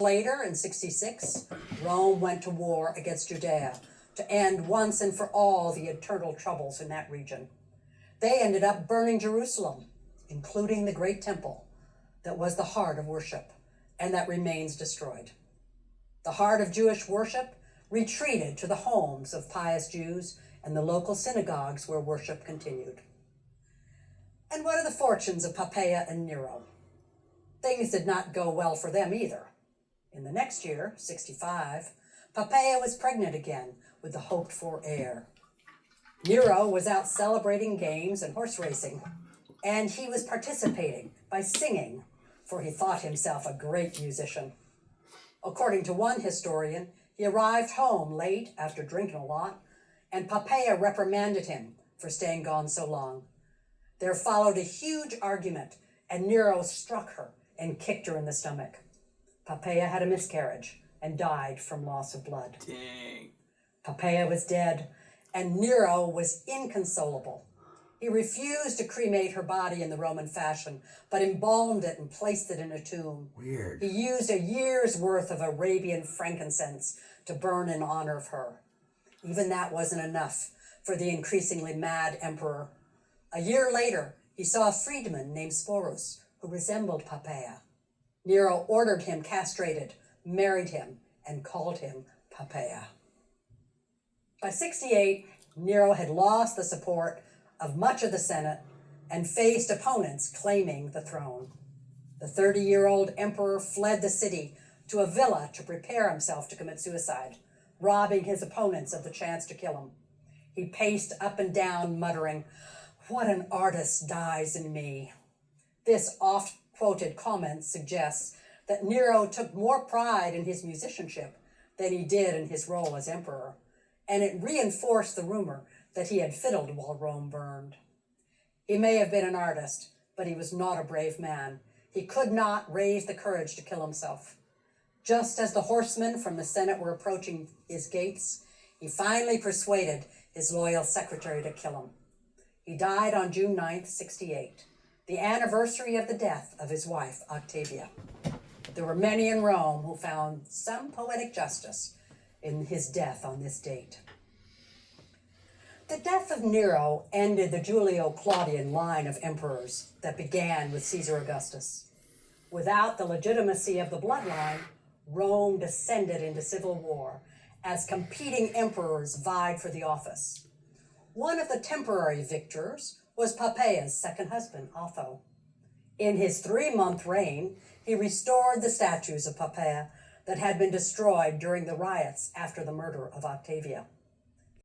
Later, in 66, Rome went to war against Judea to end once and for all the eternal troubles in that region. They ended up burning Jerusalem, including the great temple that was the heart of worship and that remains destroyed. The heart of Jewish worship retreated to the homes of pious Jews and the local synagogues where worship continued. And what are the fortunes of Poppaea and Nero? Things did not go well for them either. In the next year, 65, Poppaea was pregnant again with the hoped-for heir. Nero was out celebrating games and horse racing, and he was participating by singing, for he thought himself a great musician. According to one historian, he arrived home late after drinking a lot, and Poppaea reprimanded him for staying gone so long. There followed a huge argument, and Nero struck her and kicked her in the stomach. Poppaea had a miscarriage and died from loss of blood. Dang. Poppaea was dead, and Nero was inconsolable. He refused to cremate her body in the Roman fashion, but embalmed it and placed it in a tomb. Weird. He used a year's worth of Arabian frankincense to burn in honor of her. Even that wasn't enough for the increasingly mad emperor. A year later, he saw a freedman named Sporus who resembled Poppaea. Nero ordered him castrated, married him, and called him Poppaea. By 68, Nero had lost the support of much of the Senate and faced opponents claiming the throne. The 30-year-old emperor fled the city to a villa to prepare himself to commit suicide, robbing his opponents of the chance to kill him. He paced up and down, muttering, "What an artist dies in me." This oft-quoted comment suggests that Nero took more pride in his musicianship than he did in his role as emperor, and it reinforced the rumor that he had fiddled while Rome burned. He may have been an artist, but he was not a brave man. He could not raise the courage to kill himself. Just as the horsemen from the Senate were approaching his gates, he finally persuaded his loyal secretary to kill him. He died on June 9th, 68, the anniversary of the death of his wife, Octavia. There were many in Rome who found some poetic justice in his death on this date. The death of Nero ended the Julio-Claudian line of emperors that began with Caesar Augustus. Without the legitimacy of the bloodline, Rome descended into civil war as competing emperors vied for the office. One of the temporary victors was Poppaea's second husband, Otho. In his 3-month reign, he restored the statues of Poppaea that had been destroyed during the riots after the murder of Octavia.